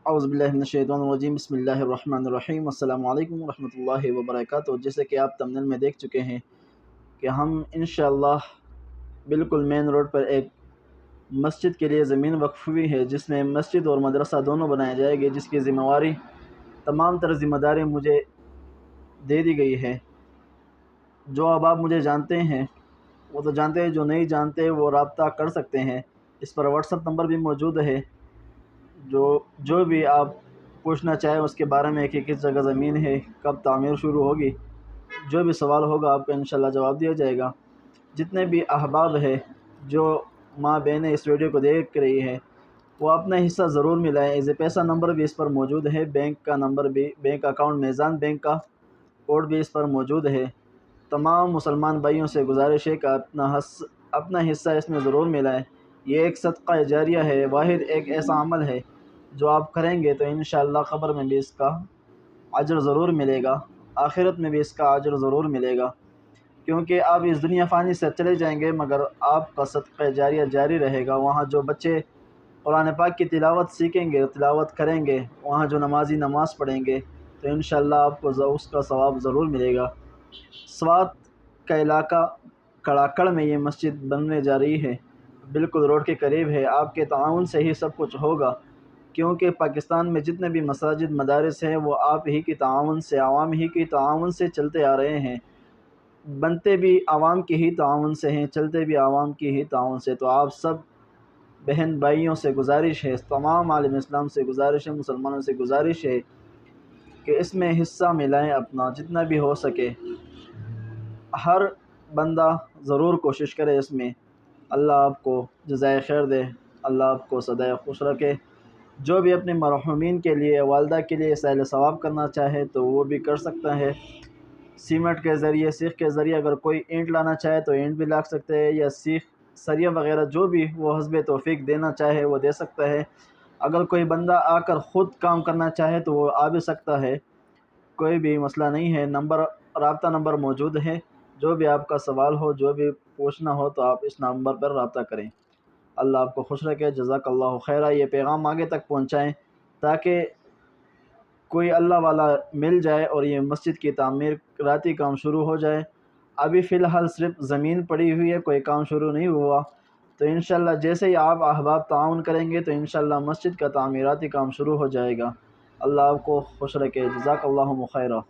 اعوذ باللہ من الشیطان الرجیم، بسم اللہ الرحمن الرحیم، السلام علیکم ورحمۃ اللہ وبرکاتہ۔ جیسے کہ آپ تمنیل میں دیکھ چکے ہیں کہ ہم انشاءاللہ بالکل مین روڈ پر ایک مسجد کے لیے زمین وقف ہوئی ہے، جس میں مسجد اور مدرسہ دونوں بنایا جائے گی، جس کی ذمہ واری تمام تر ذمہ داری مجھے دے دی گئی ہے۔ جو احباب مجھے جانتے ہیں وہ تو جانتے ہیں، جو نہیں جانتے وہ رابطہ کر سکتے ہیں۔ اس پر واٹس ایپ نمبر بھی موجود ہے، جو بھی آپ پوچھنا چاہیں اس کے بارے میں کہ کس جگہ زمین ہے، کب تعمیر شروع ہوگی، جو بھی سوال ہوگا آپ کو انشاءاللہ جواب دیا جائے گا۔ جتنے بھی احباب ہیں جو ماں بہنیں اس ویڈیو کو دیکھ رہی ہیں وہ اپنا حصہ ضرور ملائیں۔ ایزے پیسہ نمبر بھی اس پر موجود ہے، بینک کا نمبر بھی، بینک اکاؤنٹ میزان بینک کا کوڈ بھی اس پر موجود ہے۔ تمام مسلمان بھائیوں سے گزارش ہے کہ اپنا حصہ اس میں ضرور ملائیں۔ یہ ایک صدقہ جاریہ ہے، واحد ایک ایسا عمل ہے جو آپ کریں گے تو انشاءاللہ قبر میں بھی اس کا اجر ضرور ملے گا، آخرت میں بھی اس کا اجر ضرور ملے گا، کیونکہ آپ اس دنیا فانی سے چلے جائیں گے مگر آپ کا صدقہ جاریہ جاری رہے گا۔ وہاں جو بچے قرآن پاک کی تلاوت سیکھیں گے، تلاوت کریں گے، وہاں جو نمازی نماز پڑھیں گے تو انشاءاللہ آپ کو اس کا ثواب ضرور ملے گا۔ سوات کا علاقہ کڑاکڑ میں یہ مسجد بننے جا رہی ہے، بالکل روڈ کے قریب ہے۔ آپ کے تعاون سے ہی سب کچھ ہوگا، کیونکہ پاکستان میں جتنے بھی مساجد مدارس ہیں وہ آپ ہی کی تعاون سے، عوام ہی کی تعاون سے چلتے آ رہے ہیں، بنتے بھی عوام کی ہی تعاون سے ہیں، چلتے بھی عوام کی ہی تعاون سے۔ تو آپ سب بہن بھائیوں سے گزارش ہے، تمام عالم اسلام سے گزارش ہے، مسلمانوں سے گزارش ہے کہ اس میں حصہ ملائیں اپنا جتنا بھی ہو سکے۔ ہر بندہ ضرور کوشش کرے اس میں۔ اللہ آپ کو جزائے خیر دے، اللہ آپ کو سدائے خوش رکھے۔ جو بھی اپنے مرحومین کے لیے، والدہ کے لیے سائل ثواب کرنا چاہے تو وہ بھی کر سکتا ہے، سیمنٹ کے ذریعے، سیخ کے ذریعے۔ اگر کوئی اینٹ لانا چاہے تو اینٹ بھی لا سکتے ہیں، یا سیخ سریہ وغیرہ جو بھی وہ حسب توفیق دینا چاہے وہ دے سکتا ہے۔ اگر کوئی بندہ آ کر خود کام کرنا چاہے تو وہ آ بھی سکتا ہے، کوئی بھی مسئلہ نہیں ہے۔ رابطہ نمبر موجود ہے، جو بھی آپ کا سوال ہو، جو بھی پوچھنا ہو تو آپ اس نمبر پر رابطہ کریں۔ اللہ آپ کو خوش رکھے، جزاک اللہ خیرہ۔ یہ پیغام آگے تک پہنچائیں تاکہ کوئی اللہ والا مل جائے اور یہ مسجد کی تعمیراتی کام شروع ہو جائے۔ ابھی فی الحال صرف زمین پڑی ہوئی ہے، کوئی کام شروع نہیں ہوا، تو انشاءاللہ جیسے ہی آپ احباب تعاون کریں گے تو انشاءاللہ مسجد کا تعمیراتی کام شروع ہو جائے گا۔ اللہ آپ کو خوش رکھے، جزاک اللہ خیرہ۔